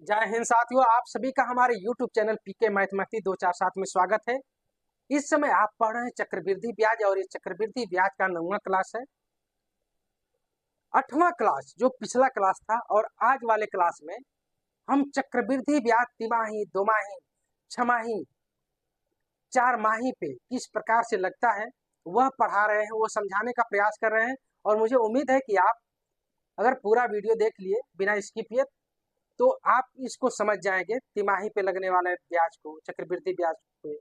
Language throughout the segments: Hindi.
जय हिंद साथियों, आप सभी का हमारे YouTube चैनल पीके मैथमेटिक्स 247 में स्वागत है। इस समय आप पढ़ रहे हैं चक्रवृद्धि ब्याज और ये चक्रवृद्धि ब्याज का 9वां क्लास है। 8वां क्लास जो पिछला क्लास था और आज वाले क्लास में हम चक्रवृद्धि ब्याज तिमाही, दोमाही, छमाही, 4 माही पे किस प्रकार से लगता है वह पढ़ा रहे हैं, वो समझाने का प्रयास कर रहे हैं। और मुझे उम्मीद है कि आप अगर पूरा वीडियो देख लिए बिना स्किप किए तो आप इसको समझ जाएंगे। तिमाही पे लगने वाले ब्याज को, चक्रवृद्धि ब्याज पे,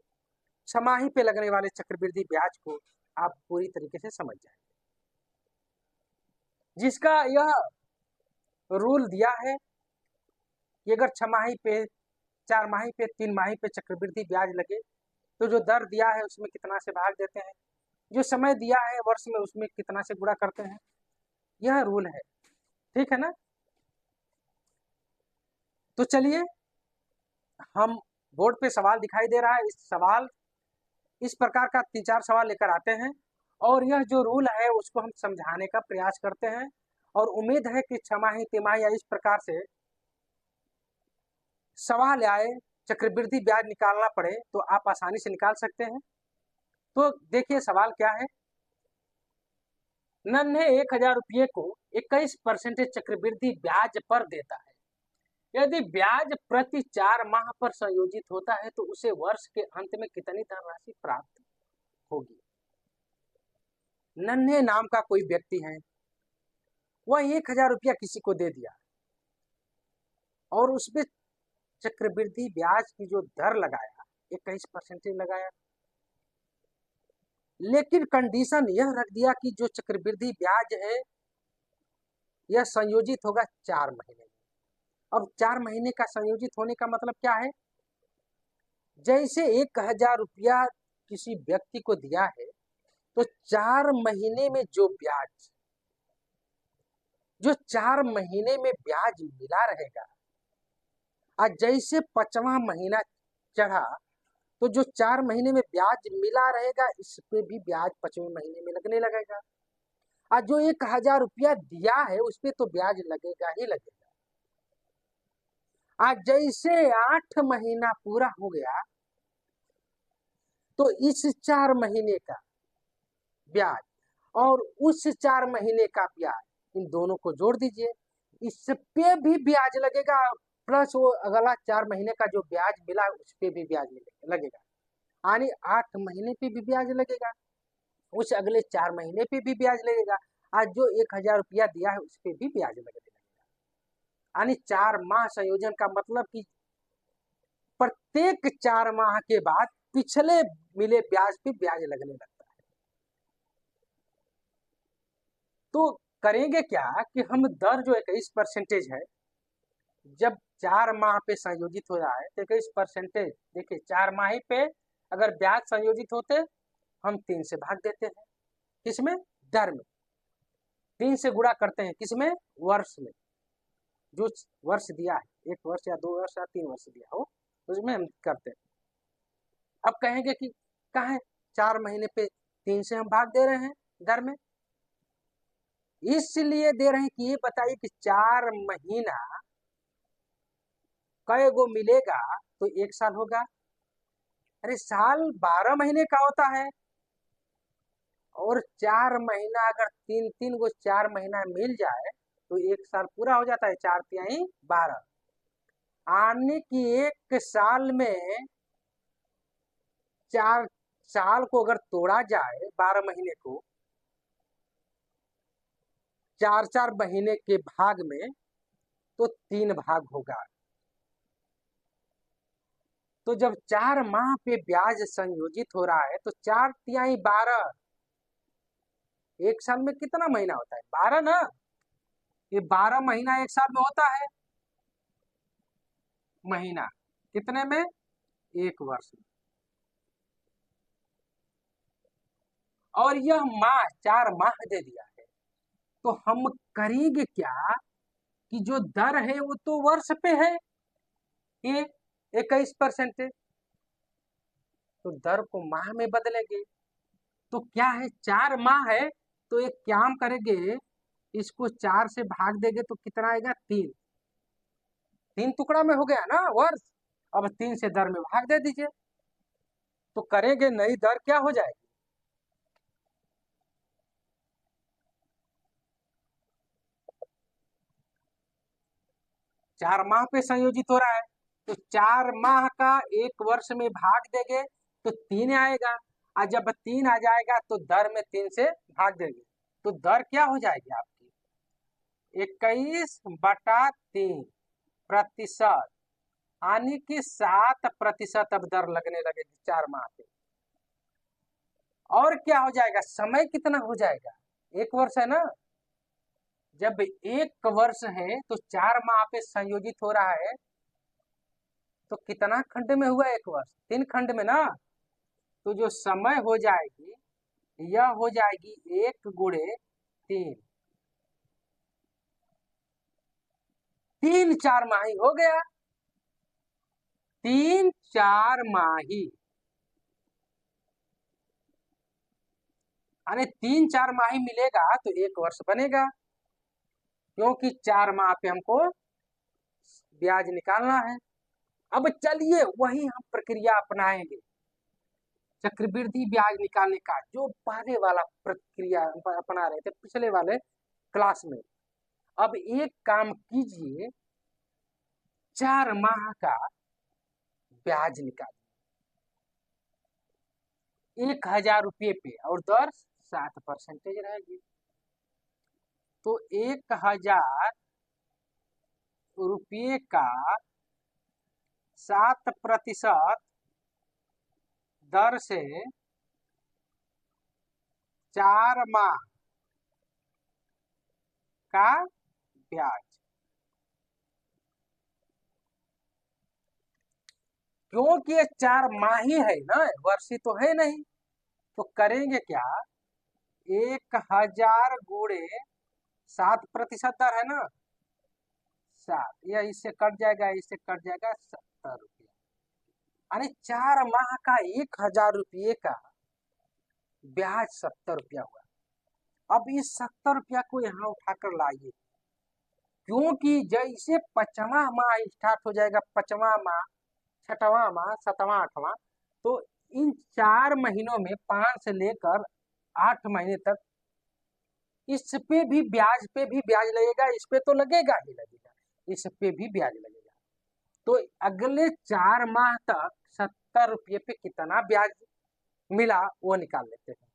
छमाही पे लगने वाले चक्रवृद्धि ब्याज को आप पूरी तरीके से समझ जाएंगे। जिसका यह रूल दिया है कि अगर 6 माही पे, 4 माही पे, 3 माही पे चक्रवृद्धि ब्याज लगे तो जो दर दिया है उसमें कितना से भाग देते हैं, जो समय दिया है वर्ष में उसमें कितना से गुणा करते हैं। यह रूल है, ठीक है ना। तो चलिए, हम बोर्ड पे सवाल दिखाई दे रहा है, इस प्रकार का 3-4 सवाल लेकर आते हैं और यह जो रूल है उसको हम समझाने का प्रयास करते हैं। और उम्मीद है कि 6 माही, तिमाही या इस प्रकार से सवाल आए, चक्रवृद्धि ब्याज निकालना पड़े तो आप आसानी से निकाल सकते हैं। तो देखिए सवाल क्या है। नन्हे 1000 रुपये को 21% चक्रवृद्धि ब्याज पर देता है। यदि ब्याज प्रति 4 माह पर संयोजित होता है तो उसे वर्ष के अंत में कितनी धनराशि प्राप्त होगी। नन्हे नाम का कोई व्यक्ति है, वह 1000 रुपया किसी को दे दिया और उसमें चक्रवृद्धि ब्याज की जो दर लगाया 21% लगाया, लेकिन कंडीशन यह रख दिया कि जो चक्रवृद्धि ब्याज है यह संयोजित होगा 4 महीने में। अब 4 महीने का संयोजित होने का मतलब क्या है। जैसे 1000 रुपया किसी व्यक्ति को दिया है तो 4 महीने में जो 4 महीने में ब्याज मिला रहेगा, आज जैसे 5वां महीना चढ़ा तो जो 4 महीने में ब्याज मिला रहेगा इस पे भी ब्याज 5वें महीने में लगने लगेगा। आज जो 1000 रुपया दिया है उस पे तो ब्याज लगेगा ही लगेगा। आज जैसे 8 महीना पूरा हो गया तो इस 4 महीने का ब्याज और उस 4 महीने का ब्याज, इन दोनों को जोड़ दीजिए, इस पे भी ब्याज लगेगा प्लस वो अगला 4 महीने का जो ब्याज मिला उस पे भी ब्याज लगेगा। यानी 8 महीने पे भी ब्याज लगेगा, उस अगले 4 महीने पे भी ब्याज लगेगा। आज जो 1000 रुपया दिया है उस पे भी ब्याज लगने लगेगा। यानी 4 माह संयोजन का मतलब कि प्रत्येक 4 माह के बाद पिछले मिले ब्याज पे ब्याज लगने लगता है। तो करेंगे क्या कि हम दर जो 21% है, जब 4 माह पे संयोजित हो रहा है तो 21%, देखिए 4 माही पे अगर ब्याज संयोजित होते हम 3 से भाग देते हैं, किसमें, दर में। 3 से गुणा करते हैं किसमें, वर्ष में। जो वर्ष दिया है, 1 वर्ष या 2 वर्ष या 3 वर्ष दिया हो उसमें हम करते हैं। अब कहेंगे कि कहा है 4 महीने पे 3 से हम भाग दे रहे हैं दर में, इसलिए दे रहे हैं कि ये बताइए कि 4 महीना कई गो मिलेगा तो 1 साल होगा। अरे साल 12 महीने का होता है और 4 महीना अगर 3 गो 4 महीना मिल जाए तो 1 साल पूरा हो जाता है। 4 तिहाई 12, आने की 1 साल में 4 साल को अगर तोड़ा जाए 12 महीने को 4 महीने के भाग में तो 3 भाग होगा। तो जब 4 माह पे ब्याज संयोजित हो रहा है तो 4 तिहाई 12, 1 साल में कितना महीना होता है, 12 ना। ये 12 महीना 1 साल में होता है, महीना कितने में, 1 वर्ष में। और यह माह 4 माह दे दिया है तो हम करेंगे क्या कि जो दर है वो तो वर्ष पे है, ये 21%, तो दर को माह में बदलेंगे। तो क्या है, 4 माह है तो एक काम करेंगे, इसको 4 से भाग देंगे तो कितना आएगा, 3। 3 टुकड़ा में हो गया ना वर्ष। अब 3 से दर में भाग दे दीजिए, तो करेंगे नई दर क्या हो जाएगी? चार माह पे संयोजित हो रहा है, तो 4 माह का 1 वर्ष में भाग देंगे तो 3 आएगा, और जब 3 आ जाएगा तो दर में 3 से भाग देंगे, तो दर क्या हो जाएगी आपकी? 21/3 प्रतिशत, यानी कि 7% अब दर लगने लगेगी 4 माह पे। और क्या हो जाएगा? समय कितना हो जाएगा? 1 वर्ष है ना, जब 1 वर्ष है तो 4 माह पे संयोजित हो रहा है, तो कितना खंड में हुआ 1 वर्ष? 3 खंड में ना। तो जो समय हो जाएगी यह हो जाएगी 1 गुणे 3, 3 4 माही हो गया, 3 4 माही, यानी 3 4 माही मिलेगा तो 1 वर्ष बनेगा, क्योंकि 4 माह पे हमको ब्याज निकालना है। अब चलिए वही हम प्रक्रिया अपनाएंगे, चक्रवृद्धि ब्याज निकालने का, जो पहले वाला प्रक्रिया अपना रहे थे पिछले वाले क्लास में। अब एक काम कीजिए, 4 माह का ब्याज निकालिए 1000 रुपये पे, और दर 7% रहेगी। तो 1000 रुपये का 7% दर से 4 माह का ब्याज, क्योंकि ये 4 माही है ना, वर्षी तो है नहीं, तो करेंगे क्या? 1000 गुणे 7% दर है ना, 7, यह इससे कट जाएगा, इससे कट जाएगा, 70 रुपया, यानी 4 माह का 1000 रुपये का ब्याज 70 रुपया हुआ। अब इस 70 रुपया को यहाँ उठाकर लाइए, क्योंकि जैसे 5वां माह स्टार्ट हो जाएगा, 5वां माह, 6वां माह, 7वां, 8वां, तो इन 4 महीनों में 5 से लेकर 8 महीने तक इस पे भी ब्याज लगेगा, इस पे तो लगेगा ही लगेगा, इस पे भी ब्याज लगेगा। तो अगले 4 माह तक 70 रुपये पे कितना ब्याज मिला वो निकाल लेते हैं।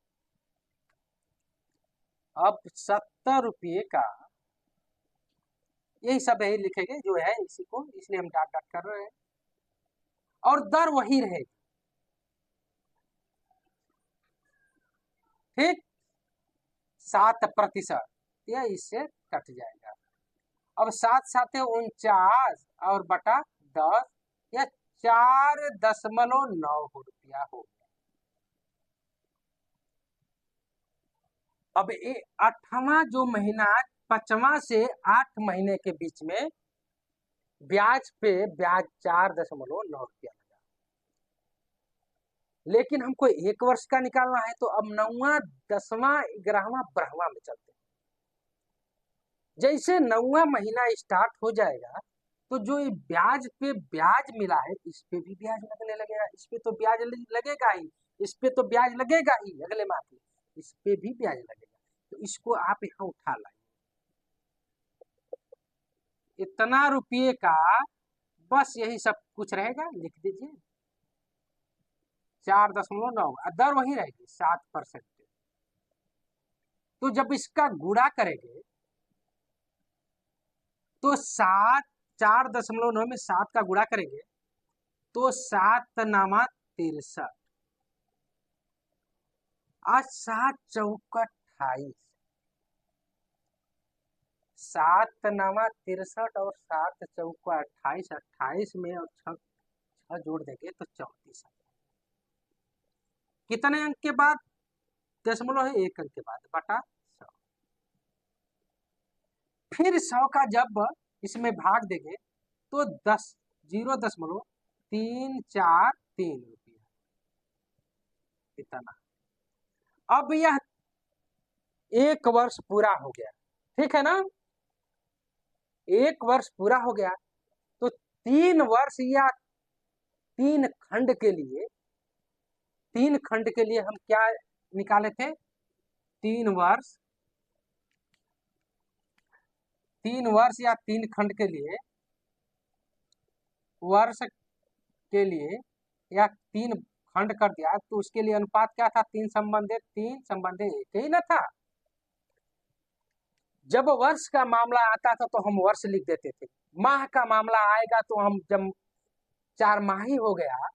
अब 70 रुपये का, यही सब यही लिखेंगे जो है इसी को, इसलिए हम डाट डाट कर रहे हैं, और दर वही रहेगी, ठीक, 7%, यह इससे कट जाएगा। अब 7 7 49 और बटा 10, या 4.9 रुपया हो गया। अब 8वां जो महीना, 5वां से 8 महीने के बीच में ब्याज पे ब्याज 4.9 रुपया लगा, लेकिन हमको 1 वर्ष का निकालना है, तो अब 9वां 10वां 11वां 12वां में चलते हैं। जैसे 9वां महीना स्टार्ट हो जाएगा, तो जो ये ब्याज पे ब्याज मिला है इस पे भी ब्याज लगने लगेगा, इस पे तो ब्याज लगेगा ही, इस पे तो ब्याज लगेगा ही, अगले माह पे इस पे भी ब्याज लगेगा, तो इसको आप यहाँ उठा लाइए। इतना रुपये का बस यही सब कुछ रहेगा, लिख दीजिए 4.9, दर वही रहेगी 7%। तो जब इसका गुणा करेंगे तो 4.9 में 7 का गुणा करेंगे तो 7 नामा 63, आज 7 चौका 28, 7 नामा 63 और 7 चौका 28, 28 में और 6 जोड़ देंगे तो 34। कितने अंक के बाद दशमलव है? 1 अंक के बाद, बटा 100। फिर 100 का जब इसमें भाग देंगे तो 0.343 रुपया, इतना। अब यह 1 वर्ष पूरा हो गया, ठीक है ना, 1 वर्ष पूरा हो गया, तो 3 वर्ष या 3 खंड के लिए, 3 खंड के लिए हम क्या निकाले थे? 3 वर्ष, 3 वर्ष या 3 खंड के लिए, वर्ष के लिए या 3 खंड कर दिया तो उसके लिए अनुपात क्या था? 3 संबंधित 3 संबंधित 1 ही ना था। जब वर्ष का मामला आता था तो हम वर्ष लिख देते थे, माह का मामला आएगा तो हम जब 4 माह ही हो गया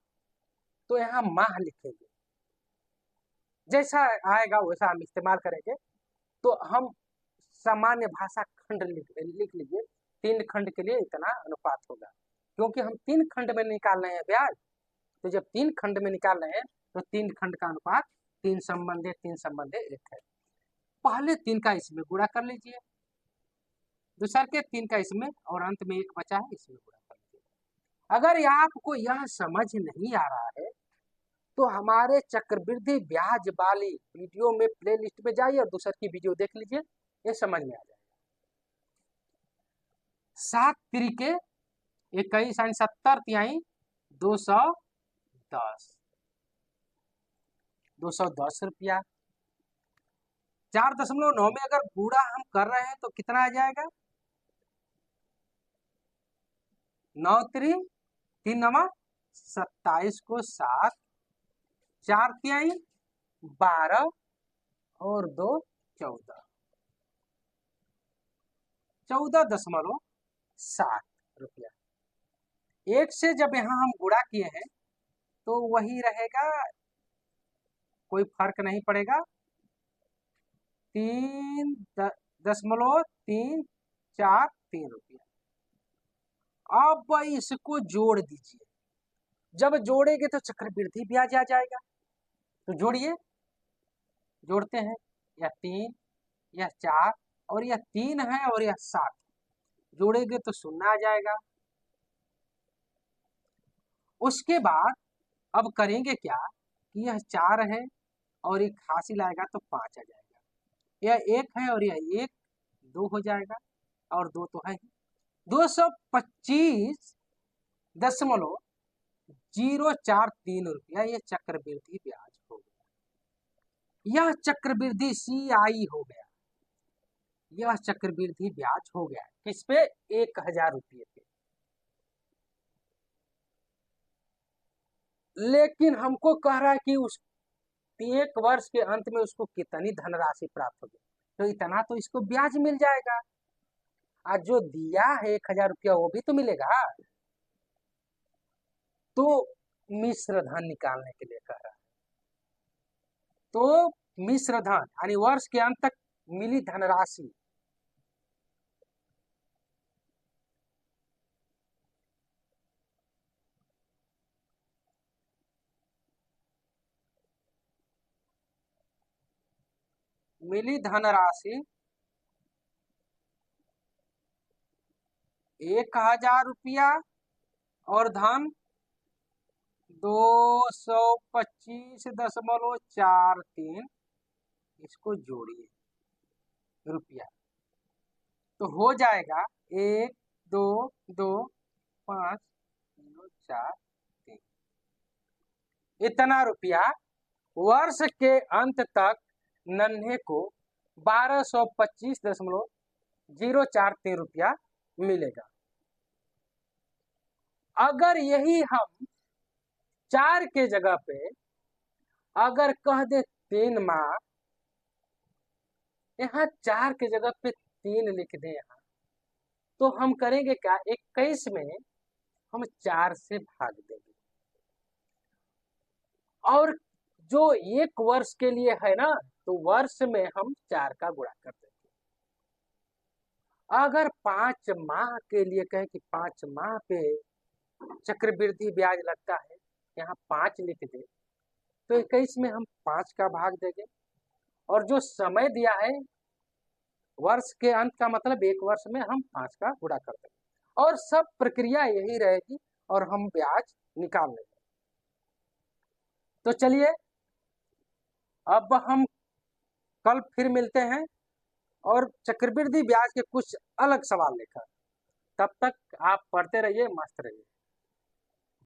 तो यहाँ माह लिखेंगे, जैसा आएगा वैसा हम इस्तेमाल करेंगे। तो हम सामान्य भाषा खंड लिख लीजिए, 3 खंड के लिए इतना अनुपात होगा, क्योंकि हम 3 खंड में निकाल रहे हैं ब्याज। तो जब 3 खंड में निकाल रहे हैं तो 3 खंड का अनुपात 3 संबंधित 1 है। पहले 3 का इसमें गुणा कर लीजिए, दूसर के 3 का इसमें, और अंत में 1 बचा है, इसमें गुणा कर लीजिए। अगर आपको यह समझ नहीं आ रहा है तो हमारे चक्रवृद्धि ब्याज वाली वीडियो में प्लेलिस्ट में जाइए और दूसर की वीडियो देख लीजिए, ये समझ में आ जाएगा। 7 तरीके 21 यानी 70 तिहाई 210 रुपया। 4.9 में अगर गुणा हम कर रहे हैं तो कितना आ जाएगा? 9 3 3 9 27 को 7, 4 तिहाई 12 और 2 14, 14.7 रुपया। 1 से जब यहाँ हम गुणा किए हैं तो वही रहेगा, कोई फर्क नहीं पड़ेगा। 3.343 रुपया। अब इसको जोड़ दीजिए, जब जोड़ेंगे तो चक्रवृद्धि ब्याज आ जाएगा। तो जोड़िए, जोड़ते हैं, यह 3, यह 4 और यह 3 है और यह 7, जोड़ेंगे तो 0 आ जाएगा। उसके बाद अब करेंगे क्या कि यह 4 है और एक हासिल आएगा तो 5 आ जाएगा, यह 1 है और यह 1 2 हो जाएगा, और 2 तो है ही। 225.043 रुपया ये चक्रवृद्धि ब्याज हो गया। यह चक्रवृद्धि CI हो गया, यह चक्रवृद्धि ब्याज हो गया। किस पे? 1000 रुपये पे। लेकिन हमको कह रहा है कि उस 1 वर्ष के अंत में उसको कितनी धनराशि प्राप्त होगी, तो इतना तो इसको ब्याज मिल जाएगा। आज जो दिया है 1000 रुपया वो भी तो मिलेगा। तो मिश्र धन निकालने के लिए कह रहा है, तो मिश्र धन यानी वर्ष के अंत तक मिली धनराशि, मिली धनराशि 1000 रुपया और धन 225.43, इसको जोड़िए रुपया, तो हो जाएगा 1 2 2 5 4 3, इतना रुपया वर्ष के अंत तक नन्हे को 1225.043 रुपया मिलेगा। अगर यही हम 4 के जगह पे अगर कह दे 3 माह, यहाँ 4 के जगह पे 3 लिख दें यहाँ, तो हम करेंगे क्या? 21 में हम 4 से भाग देंगे, और जो 1 वर्ष के लिए है ना, तो वर्ष में हम 4 का गुणा कर देंगे। अगर 5 माह के लिए कहें कि 5 माह पे चक्रवृद्धि ब्याज लगता है, यहाँ 5 लिख दे, तो 21 में हम 5 का भाग देंगे, और जो समय दिया है वर्ष के अंत का मतलब 1 वर्ष में हम 5 का गुणा कर देंगे, और सब प्रक्रिया यही रहेगी और हम ब्याज निकाल लेंगे। तो चलिए अब हम कल फिर मिलते हैं और चक्रवृद्धि ब्याज के कुछ अलग सवाल लेकर। तब तक आप पढ़ते रहिए, मस्त रहिए।